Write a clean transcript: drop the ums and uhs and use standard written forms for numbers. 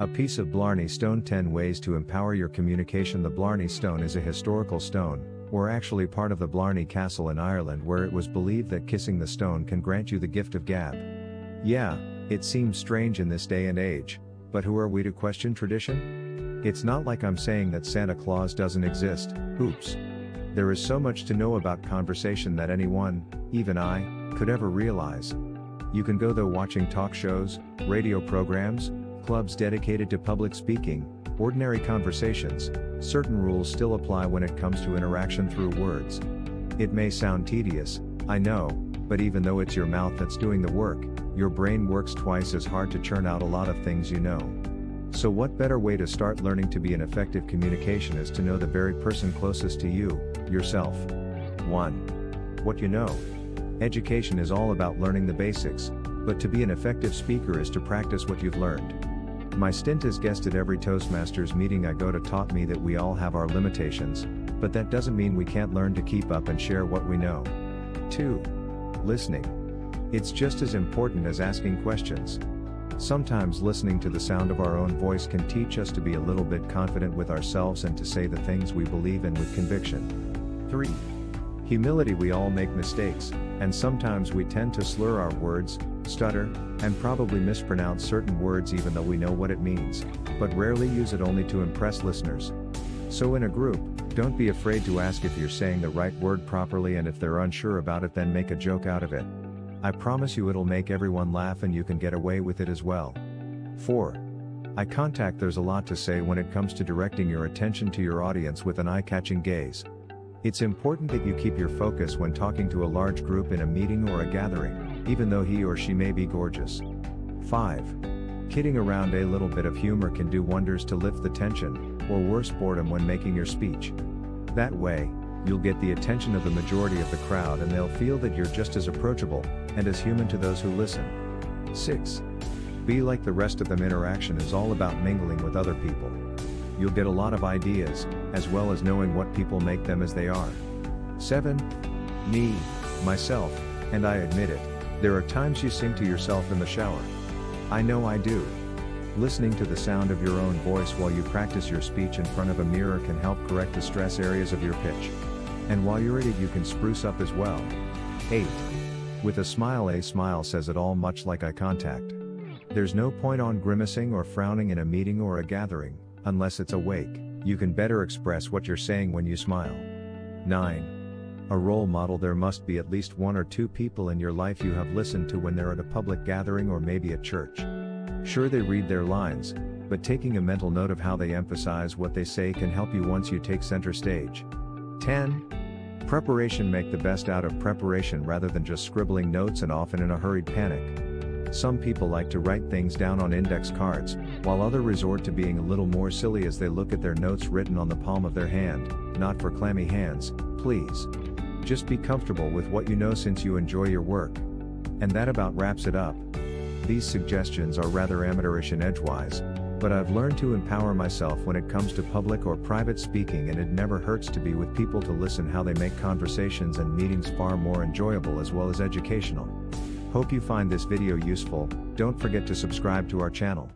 A piece of Blarney Stone. 10 ways to empower your communication. The Blarney Stone is a historical stone, or actually part of the Blarney Castle in Ireland, where it was believed that kissing the stone can grant you the gift of gab. Yeah, it seems strange in this day and age, but who are we to question tradition? It's not like I'm saying that Santa Claus doesn't exist. Oops. There is so much to know about conversation that anyone, even I, could ever realize. You can go though watching talk shows, radio programs, clubs dedicated to public speaking, ordinary conversations. Certain rules still apply when it comes to interaction through words. It may sound tedious, I know, but even though it's your mouth that's doing the work, your brain works twice as hard to churn out a lot of things you know. So what better way to start learning to be an effective communication is to know the very person closest to you, yourself. 1. What you know. Education is all about learning the basics, but to be an effective speaker is to practice what you've learned. My stint as guest at every Toastmasters meeting I go to taught me that we all have our limitations, but that doesn't mean we can't learn to keep up and share what we know. 2. Listening. It's just as important as asking questions. Sometimes listening to the sound of our own voice can teach us to be a little bit confident with ourselves and to say the things we believe in with conviction. 3. Humility. We all make mistakes, and sometimes we tend to slur our words, stutter, and probably mispronounce certain words even though we know what it means, but rarely use it only to impress listeners. So in a group, don't be afraid to ask if you're saying the right word properly, and if they're unsure about it, then make a joke out of it. I promise you it'll make everyone laugh and you can get away with it as well. 4. Eye contact. There's a lot to say when it comes to directing your attention to your audience with an eye-catching gaze. It's important that you keep your focus when talking to a large group in a meeting or a gathering, even though he or she may be gorgeous. 5. Kidding around. A little bit of humor can do wonders to lift the tension, or worse, boredom when making your speech. That way, you'll get the attention of the majority of the crowd and they'll feel that you're just as approachable, and as human to those who listen. 6. Be like the rest of them. Interaction is all about mingling with other people. You'll get a lot of ideas, as well as knowing what people make them as they are. 7. Me, myself, and I admit it, there are times you sing to yourself in the shower. I know I do. Listening to the sound of your own voice while you practice your speech in front of a mirror can help correct the stress areas of your pitch. And while you're at it, you can spruce up as well. 8. With a smile. A smile says it all, much like eye contact. There's no point on grimacing or frowning in a meeting or a gathering, unless it's awake. You can better express what you're saying when you smile. 9. A role model. There must be at least 1 or 2 people in your life you have listened to when they're at a public gathering or maybe at church. Sure, they read their lines, but taking a mental note of how they emphasize what they say can help you once you take center stage. 10. Preparation. Make the best out of preparation rather than just scribbling notes and often in a hurried panic. Some people like to write things down on index cards, while others resort to being a little more silly as they look at their notes written on the palm of their hand. Not for clammy hands, please. Just be comfortable with what you know since you enjoy your work. And that about wraps it up. These suggestions are rather amateurish and edgewise, but I've learned to empower myself when it comes to public or private speaking, and it never hurts to be with people to listen how they make conversations and meetings far more enjoyable as well as educational. Hope you find this video useful. Don't forget to subscribe to our channel.